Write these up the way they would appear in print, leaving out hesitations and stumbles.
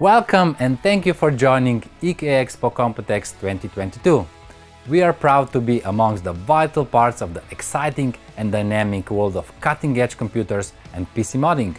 Welcome and thank you for joining EK EXPO Computex 2022. We are proud to be amongst the vital parts of the exciting and dynamic world of cutting-edge computers and PC modding.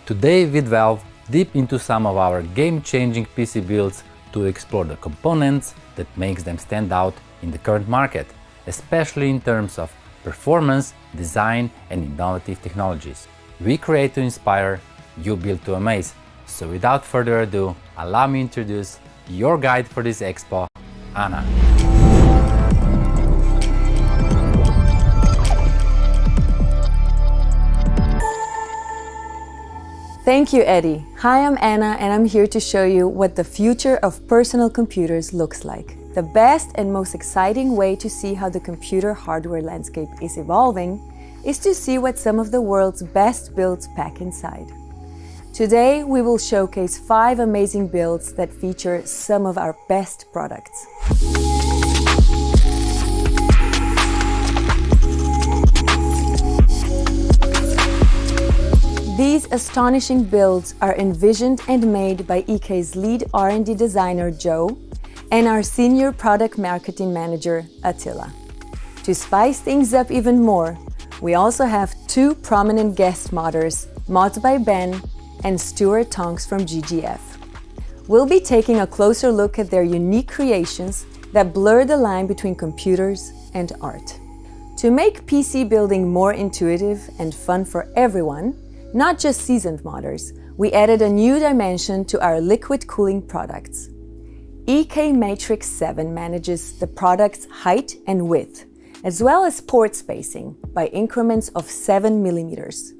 Today we delve deep into some of our game-changing PC builds to explore the components that makes them stand out in the current market, especially in terms of performance, design and innovative technologies. We create to inspire, you build to amaze. So without further ado, allow me to introduce your guide for this expo, Anna. Thank you, Eddie. Hi, I'm Anna and I'm here to show you what the future of personal computers looks like. The best and most exciting way to see how the computer hardware landscape is evolving is to see what some of the world's best builds pack inside. Today, we will showcase 5 amazing builds that feature some of our best products. These astonishing builds are envisioned and made by EK's lead R&D designer, Joe, and our senior product marketing manager, Attila. To spice things up even more, we also have 2 prominent guest modders, mods by Ben and Stuart Tonks from GGF. We'll be taking a closer look at their unique creations that blur the line between computers and art. To make PC building more intuitive and fun for everyone, not just seasoned modders, we added a new dimension to our liquid cooling products. EK Matrix 7 manages the product's height and width, as well as port spacing by increments of 7 millimeters.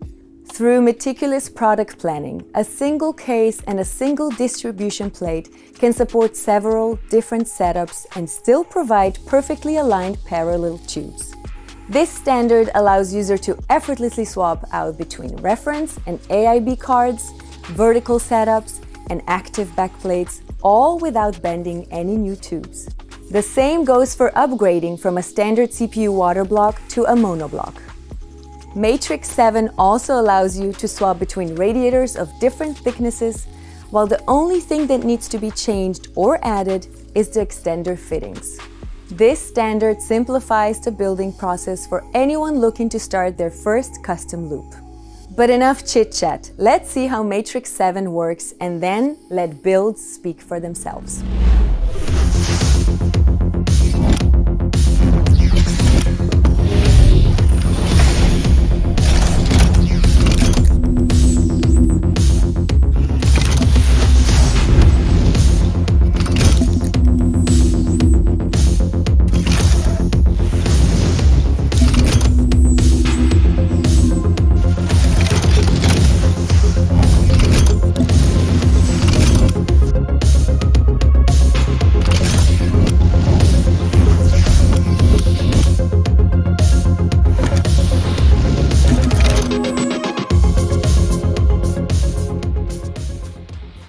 Through meticulous product planning, a single case and a single distribution plate can support several different setups and still provide perfectly aligned parallel tubes. This standard allows users to effortlessly swap out between reference and AIB cards, vertical setups, and active backplates, all without bending any new tubes. The same goes for upgrading from a standard CPU water block to a monoblock. Matrix 7 also allows you to swap between radiators of different thicknesses, while the only thing that needs to be changed or added is the extender fittings. This standard simplifies the building process for anyone looking to start their first custom loop. But enough chit-chat, let's see how Matrix 7 works and then let builds speak for themselves.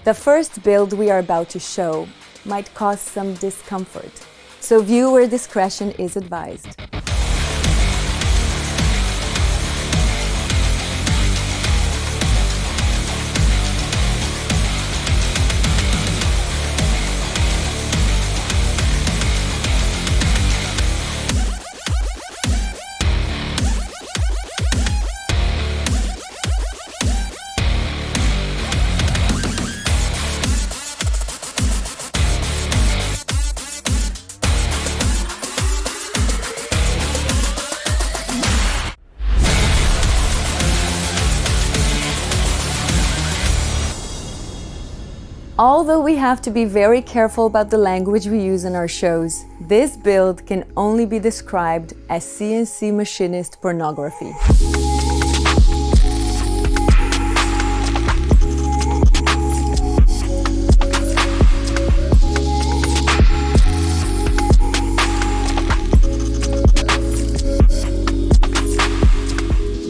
The first build we are about to show might cause some discomfort, so viewer discretion is advised. Although we have to be very careful about the language we use in our shows, this build can only be described as CNC machinist pornography.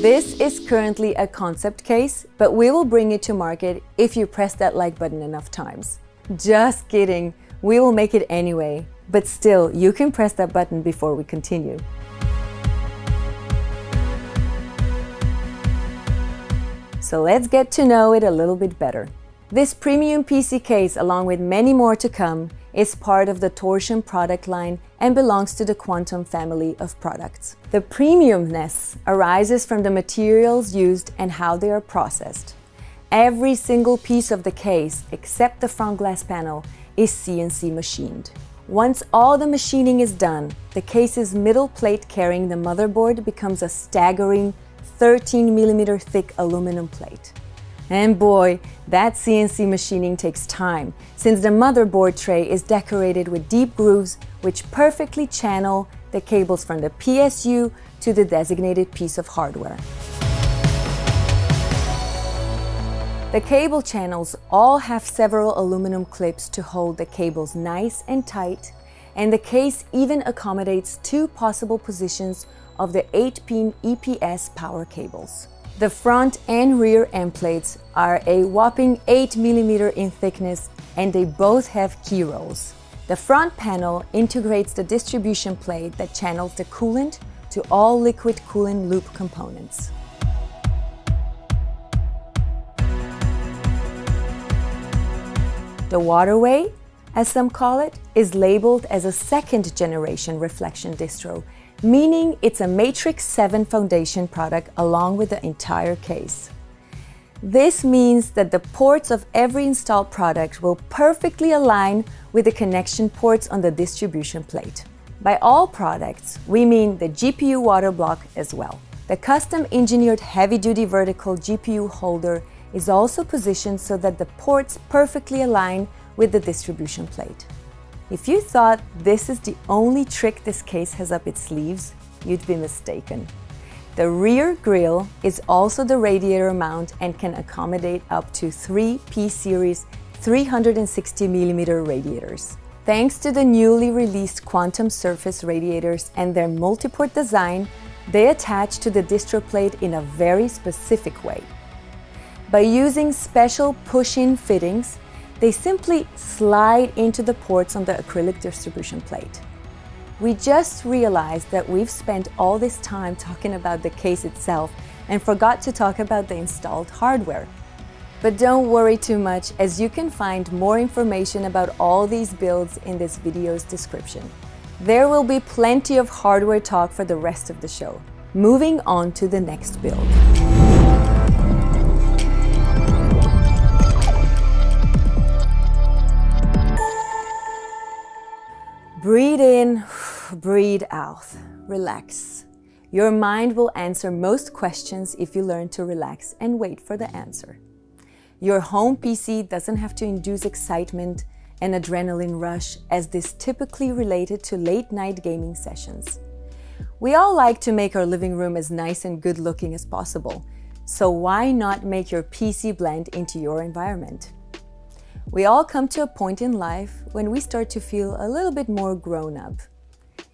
This is currently a concept case, but we will bring it to market if you press that like button enough times. Just kidding, we will make it anyway, but still, you can press that button before we continue. So let's get to know it a little bit better. This premium PC case, along with many more to come, is part of the Torsion product line and belongs to the Quantum family of products. The premiumness arises from the materials used and how they are processed. Every single piece of the case, except the front glass panel, is CNC machined. Once all the machining is done, the case's middle plate carrying the motherboard becomes a staggering 13mm thick aluminum plate. And boy, that CNC machining takes time, since the motherboard tray is decorated with deep grooves which perfectly channel the cables from the PSU to the designated piece of hardware. The cable channels all have several aluminum clips to hold the cables nice and tight, and the case even accommodates 2 possible positions of the 8-pin EPS power cables. The front and rear end plates are a whopping 8mm in thickness, and they both have key rolls. The front panel integrates the distribution plate that channels the coolant to all liquid coolant loop components. The waterway, as some call it, is labeled as a 2nd generation reflection distro, meaning it's a Matrix 7 foundation product along with the entire case. This means that the ports of every installed product will perfectly align with the connection ports on the distribution plate. By all products, we mean the GPU water block as well. The custom engineered heavy-duty vertical GPU holder is also positioned so that the ports perfectly align with the distribution plate. If you thought this is the only trick this case has up its sleeves, you'd be mistaken. The rear grille is also the radiator mount and can accommodate up to 3 P-Series 360mm radiators. Thanks to the newly released Quantum Surface radiators and their multi-port design, they attach to the distro plate in a very specific way. By using special push-in fittings, they simply slide into the ports on the acrylic distribution plate. We just realized that we've spent all this time talking about the case itself and forgot to talk about the installed hardware. But don't worry too much, as you can find more information about all these builds in this video's description. There will be plenty of hardware talk for the rest of the show. Moving on to the next build. Breathe in, breathe out, relax. Your mind will answer most questions if you learn to relax and wait for the answer. Your home PC doesn't have to induce excitement and adrenaline rush, as this typically related to late night gaming sessions. We all like to make our living room as nice and good looking as possible, so why not make your PC blend into your environment? We all come to a point in life when we start to feel a little bit more grown up.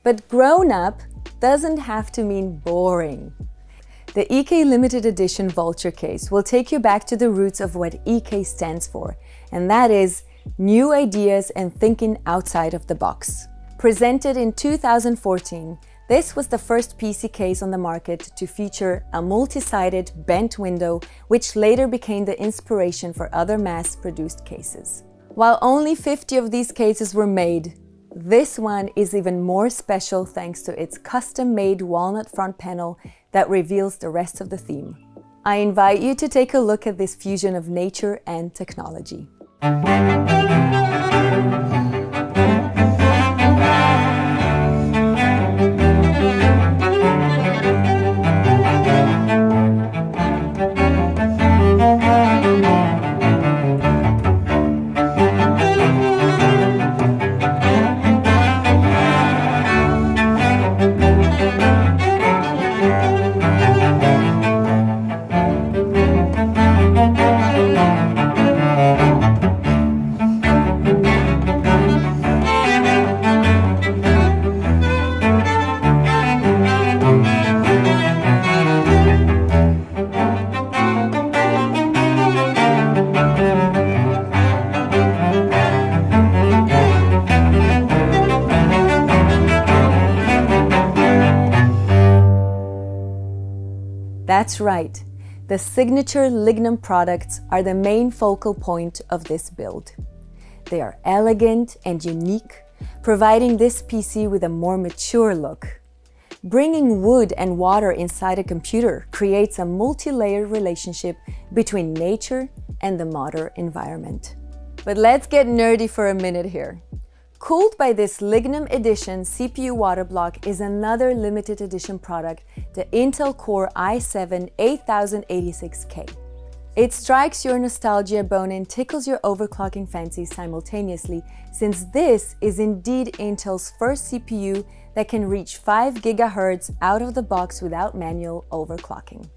But grown up doesn't have to mean boring. The EK limited edition Vulture case will take you back to the roots of what EK stands for, and that is new ideas and thinking outside of the box. Presented in 2014, this was the first PC case on the market to feature a multi-sided bent window, which later became the inspiration for other mass-produced cases. While only 50 of these cases were made, this one is even more special thanks to its custom-made walnut front panel that reveals the rest of the theme. I invite you to take a look at this fusion of nature and technology. That's right. the signature Lignum products are the main focal point of this build. They are elegant and unique, providing this PC with a more mature look. Bringing wood and water inside a computer creates a multi-layered relationship between nature and the modern environment. But let's get nerdy for a minute here. Cooled by this Lignum Edition CPU water block is another limited edition product, the Intel Core i7-8086K. It strikes your nostalgia bone and tickles your overclocking fancies simultaneously, since this is indeed Intel's first CPU that can reach 5 GHz out of the box without manual overclocking.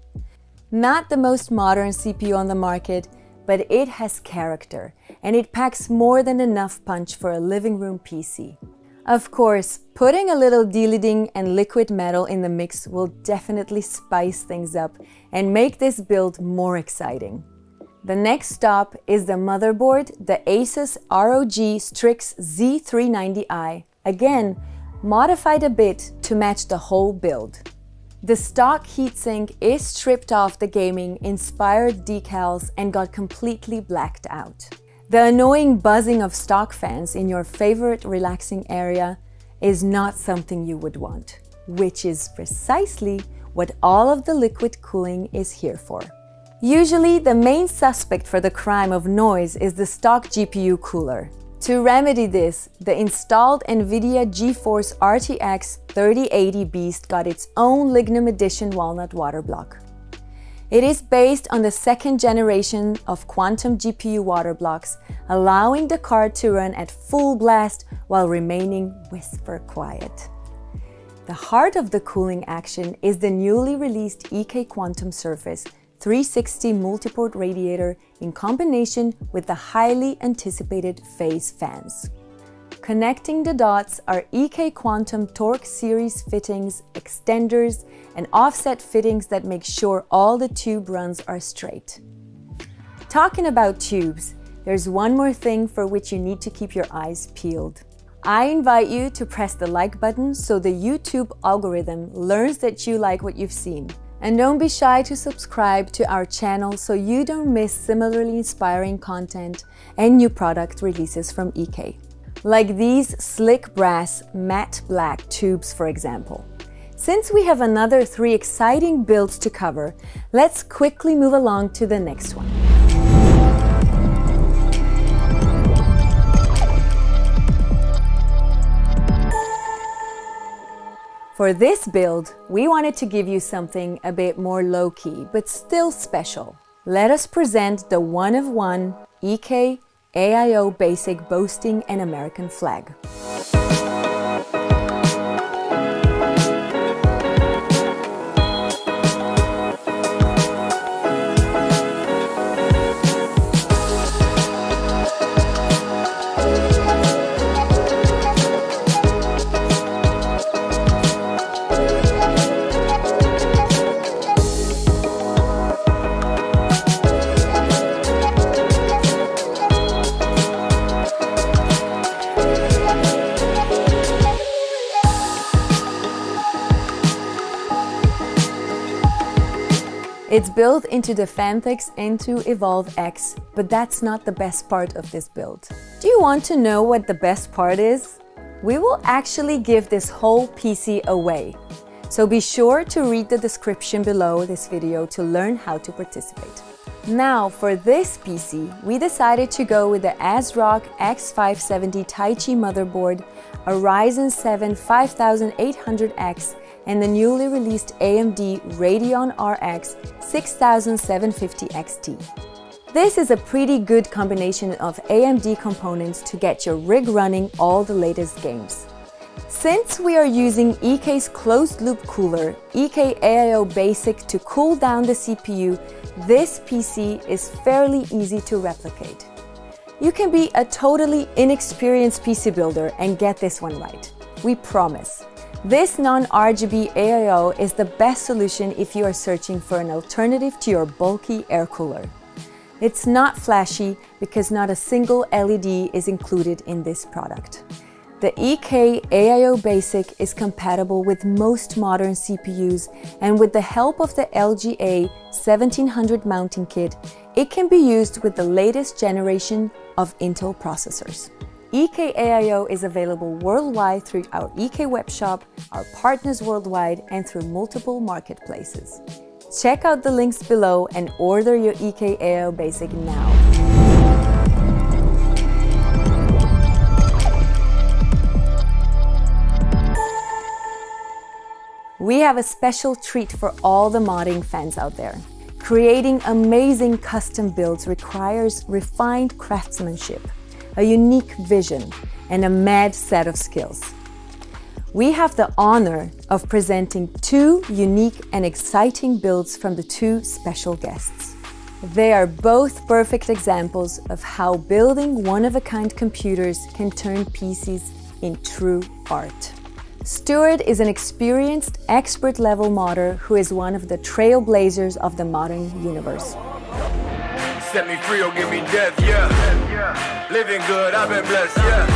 Not the most modern CPU on the market, but it has character, and it packs more than enough punch for a living room PC. Of course, putting a little de-lidding and liquid metal in the mix will definitely spice things up and make this build more exciting. The next stop is the motherboard, the Asus ROG Strix Z390i, again, modified a bit to match the whole build. The stock heatsink is stripped off the gaming-inspired decals and got completely blacked out. The annoying buzzing of stock fans in your favorite relaxing area is not something you would want, which is precisely what all of the liquid cooling is here for. Usually, the main suspect for the crime of noise is the stock GPU cooler. To remedy this, the installed NVIDIA GeForce RTX 3080 Beast got its own Lignum Edition walnut water block. It is based on the second generation of quantum GPU water blocks, allowing the card to run at full blast while remaining whisper quiet. The heart of the cooling action is the newly released EK Quantum Surface 360 multiport radiator in combination with the highly anticipated phase fans. Connecting the dots are EK Quantum Torque Series fittings, extenders, and offset fittings that make sure all the tube runs are straight. Talking about tubes, there's one more thing for which you need to keep your eyes peeled. I invite you to press the like button so the YouTube algorithm learns that you like what you've seen. And don't be shy to subscribe to our channel so you don't miss similarly inspiring content and new product releases from EK. Like these slick brass matte black tubes, for example. Since we have another 3 exciting builds to cover, let's quickly move along to the next one. For this build, we wanted to give you something a bit more low-key, but still special. Let us present the one-of-one EK AIO Basic boasting an American flag. It's built into the Phanteks N2 Evolve X, but that's not the best part of this build. Do you want to know what the best part is? We will actually give this whole PC away. So be sure to read the description below this video to learn how to participate. Now for this PC, we decided to go with the ASRock X570 Taichi motherboard, a Ryzen 7 5800X, and the newly released AMD Radeon RX 6750 XT. This is a pretty good combination of AMD components to get your rig running all the latest games. Since we are using EK's closed-loop cooler, EK AIO Basic, to cool down the CPU, this PC is fairly easy to replicate. You can be a totally inexperienced PC builder and get this one right. We promise. This non-RGB AIO is the best solution if you are searching for an alternative to your bulky air cooler. It's not flashy because not a single LED is included in this product. The EK AIO Basic is compatible with most modern CPUs, and with the help of the LGA 1700 mounting kit, it can be used with the latest generation of Intel processors. EK AIO is available worldwide through our EK webshop, our partners worldwide, and through multiple marketplaces. Check out the links below and order your EK AIO Basic now. We have a special treat for all the modding fans out there. Creating amazing custom builds requires refined craftsmanship, a unique vision, and a mad set of skills. We have the honor of presenting two unique and exciting builds from the two special guests. They are both perfect examples of how building one-of-a-kind computers can turn PCs in true art. Stuart is an experienced, expert-level modder who is one of the trailblazers of the modern universe. Set me free or give me death, yeah. Living good, I've been blessed, yeah.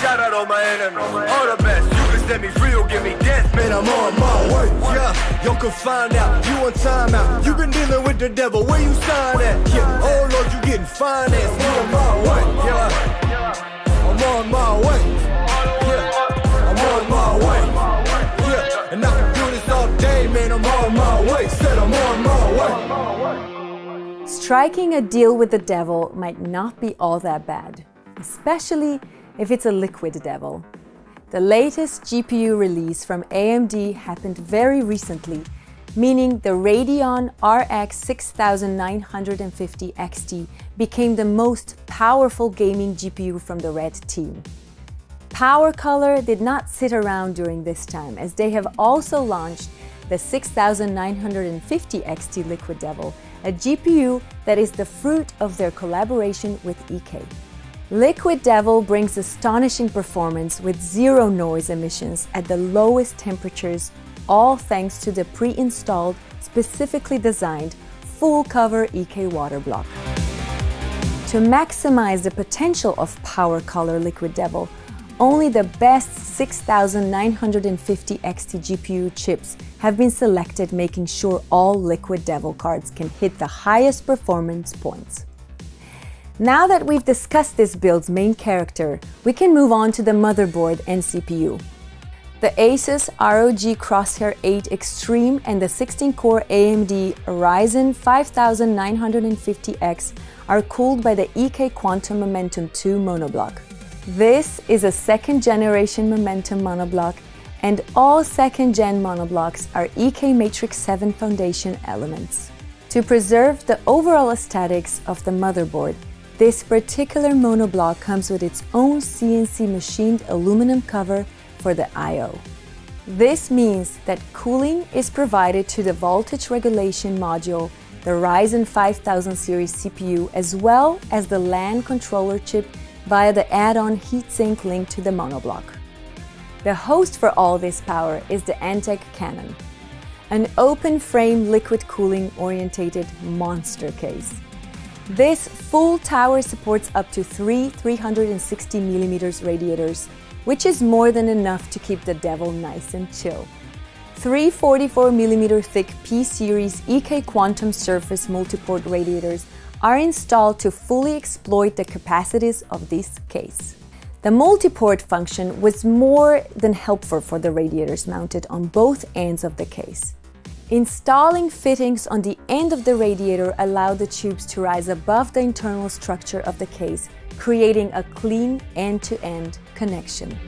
Shout out all my enemies, all the best. You can set me free or give me death, man, I'm on my way, yeah. Y'all can find out, you on timeout. You been dealing with the devil, where you sign at? Yeah, oh Lord, you getting financed, me on my way, yeah. I'm on my way, yeah. I'm on my way, yeah. And I can do this all day, man, I'm on my way. Said I'm on my way. Striking a deal with the devil might not be all that bad, especially if it's a liquid devil. The latest GPU release from AMD happened very recently, meaning the Radeon RX 6950 XT became the most powerful gaming GPU from the Red team. PowerColor did not sit around during this time, as they have also launched the 6950 XT Liquid Devil, a GPU that is the fruit of their collaboration with EK. Liquid Devil brings astonishing performance with zero noise emissions at the lowest temperatures, all thanks to the pre-installed, specifically designed, full-cover EK water block. To maximize the potential of PowerColor Liquid Devil, only the best 6950 XT GPU chips have been selected, making sure all Liquid Devil cards can hit the highest performance points. Now that we've discussed this build's main character, we can move on to the motherboard and CPU. The Asus ROG Crosshair 8 Extreme and the 16-core AMD Ryzen 5950X are cooled by the EK Quantum Momentum 2 monoblock. This is a second-generation Momentum monoblock, and all second-gen monoblocks are EK Matrix 7 foundation elements. To preserve the overall aesthetics of the motherboard, this particular monoblock comes with its own CNC machined aluminum cover for the I/O. This means that cooling is provided to the voltage regulation module, the Ryzen 5000 series CPU, as well as the LAN controller chip via the add-on heatsink link to the monoblock. The host for all this power is the Antec Cannon, an open-frame liquid cooling orientated monster case. This full tower supports up to three 360mm radiators, which is more than enough to keep the devil nice and chill. Three 44mm thick P-Series EK Quantum Surface multiport radiators are installed to fully exploit the capacities of this case. The multiport function was more than helpful for the radiators mounted on both ends of the case. Installing fittings on the end of the radiator allowed the tubes to rise above the internal structure of the case, creating a clean end-to-end connection.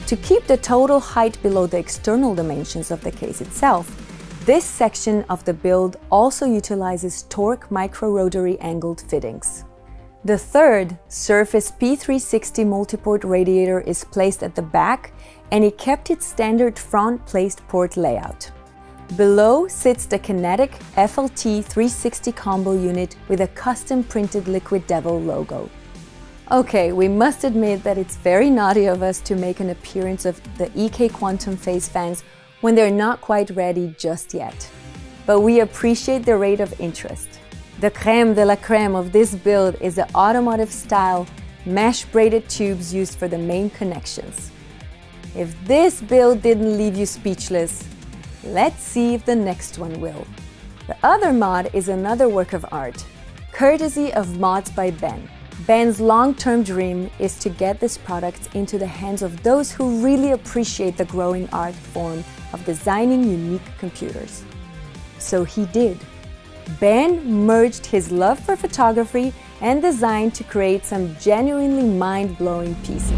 To keep the total height below the external dimensions of the case itself, this section of the build also utilizes torque micro-rotary angled fittings. The third Surface P360 multiport radiator is placed at the back, and it kept its standard front-placed port layout. Below sits the Kinetic FLT 360 combo unit with a custom printed Liquid Devil logo. Okay, we must admit that it's very naughty of us to make an appearance of the EK Quantum Phase fans when they're not quite ready just yet. But we appreciate the rate of interest. The crème de la crème of this build is the automotive-style mesh braided tubes used for the main connections. If this build didn't leave you speechless, let's see if the next one will. The other mod is another work of art, courtesy of Mods by Ben. Ben's long-term dream is to get this product into the hands of those who really appreciate the growing art form of designing unique computers. So he did. Ben merged his love for photography and design to create some genuinely mind-blowing pieces.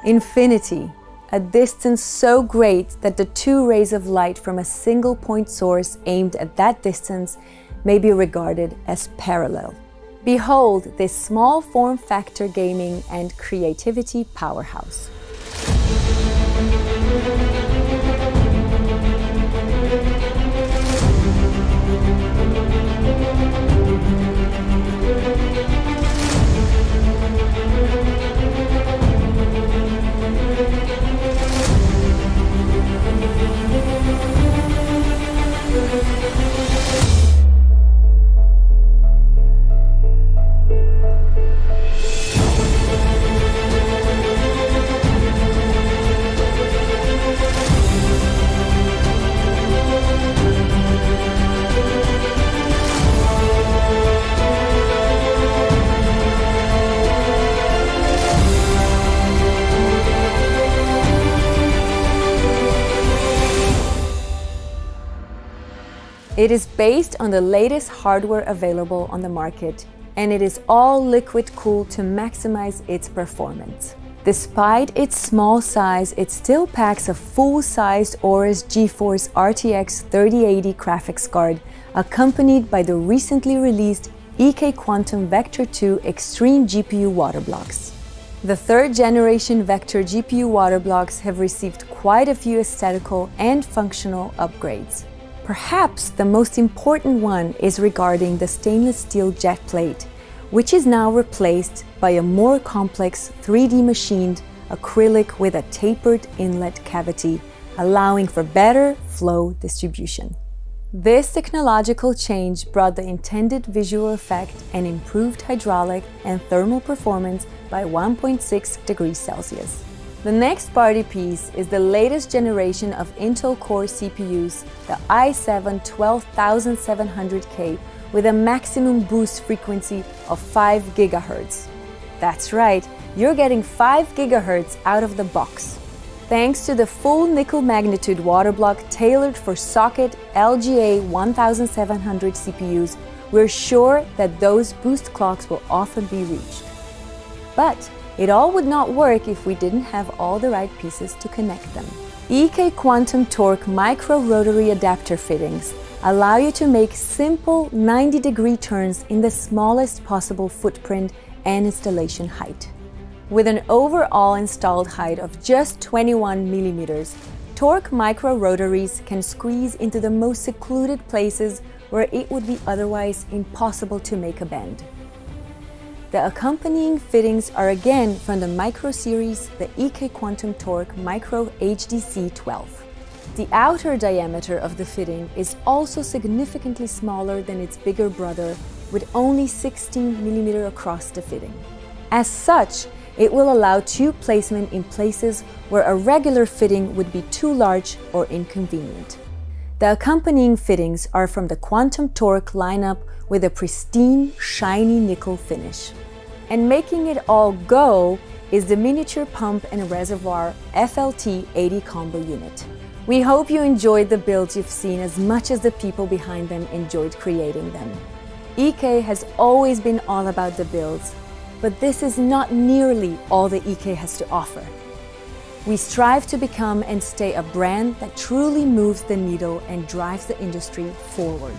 Infinity, a distance so great that the two rays of light from a single point source aimed at that distance may be regarded as parallel. Behold this small form factor gaming and creativity powerhouse. It is based on the latest hardware available on the market, and it is all liquid cooled to maximize its performance. Despite its small size, it still packs a full-sized Aorus GeForce RTX 3080 graphics card, accompanied by the recently released EK Quantum Vector 2 Extreme GPU water blocks. The third generation Vector GPU water blocks have received quite a few aesthetical and functional upgrades. Perhaps the most important one is regarding the stainless steel jet plate, which is now replaced by a more complex 3D machined acrylic with a tapered inlet cavity, allowing for better flow distribution. This technological change brought the intended visual effect and improved hydraulic and thermal performance by 1.6 degrees Celsius. The next party piece is the latest generation of Intel Core CPUs, the i7-12700K, with a maximum boost frequency of 5 GHz. That's right, you're getting 5 GHz out of the box. Thanks to the full nickel magnitude water block tailored for socket LGA 1700 CPUs, we're sure that those boost clocks will often be reached. But it all would not work if we didn't have all the right pieces to connect them. EK Quantum Torque micro rotary adapter fittings allow you to make simple 90-degree turns in the smallest possible footprint and installation height. With an overall installed height of just 21 mm, Torque micro rotaries can squeeze into the most secluded places where it would be otherwise impossible to make a bend. The accompanying fittings are again from the Micro series, the EK Quantum Torque Micro HDC 12. The outer diameter of the fitting is also significantly smaller than its bigger brother, with only 16 mm across the fitting. As such, it will allow tube placement in places where a regular fitting would be too large or inconvenient. The accompanying fittings are from the Quantum Torque lineup with a pristine, shiny nickel finish. And making it all go is the miniature pump and reservoir FLT 80 combo unit. We hope you enjoyed the builds you've seen as much as the people behind them enjoyed creating them. EK has always been all about the builds, but this is not nearly all that EK has to offer. We strive to become and stay a brand that truly moves the needle and drives the industry forward.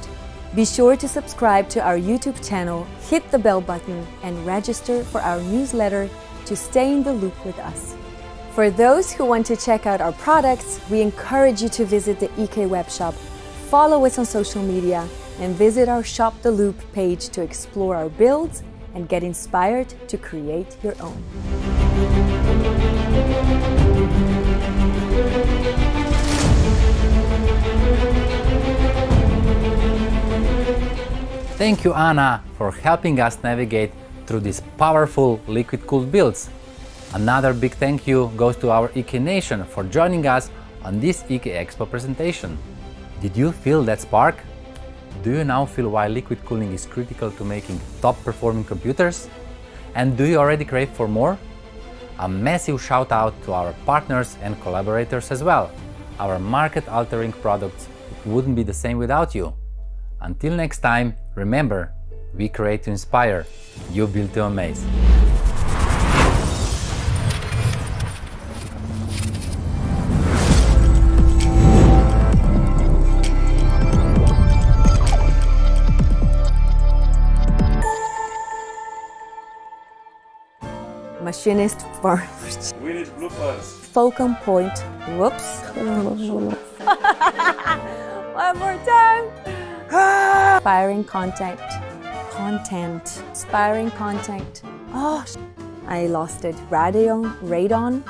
Be sure to subscribe to our YouTube channel, hit the bell button, and register for our newsletter to stay in the loop with us. For those who want to check out our products, we encourage you to visit the EK webshop, follow us on social media, and visit our Shop the Loop page to explore our builds and get inspired to create your own. Thank you, Anna, for helping us navigate through these powerful liquid-cooled builds. Another big thank you goes to our EK Nation for joining us on this EK Expo presentation. Did you feel that spark? Do you now feel why liquid cooling is critical to making top-performing computers? And do you already crave for more? A massive shout out to our partners and collaborators as well. Our market-altering products wouldn't be the same without you. Until next time, remember, we create to inspire, you build to amaze. Machinist for We need bloopers. Fulcrum point. Whoops. One more time. Spiring contact. Content. Spiring contact. Oh, I lost it. Radon.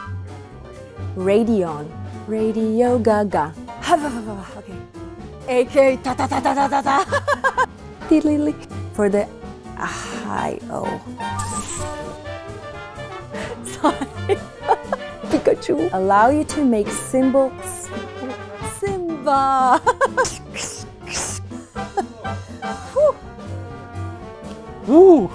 Radio Gaga. Okay. AK ta ta ta ta ta ta ta. Tiddly-lick. For the high O. Sorry. Pikachu. Allow you to make symbols. Simba. Woo.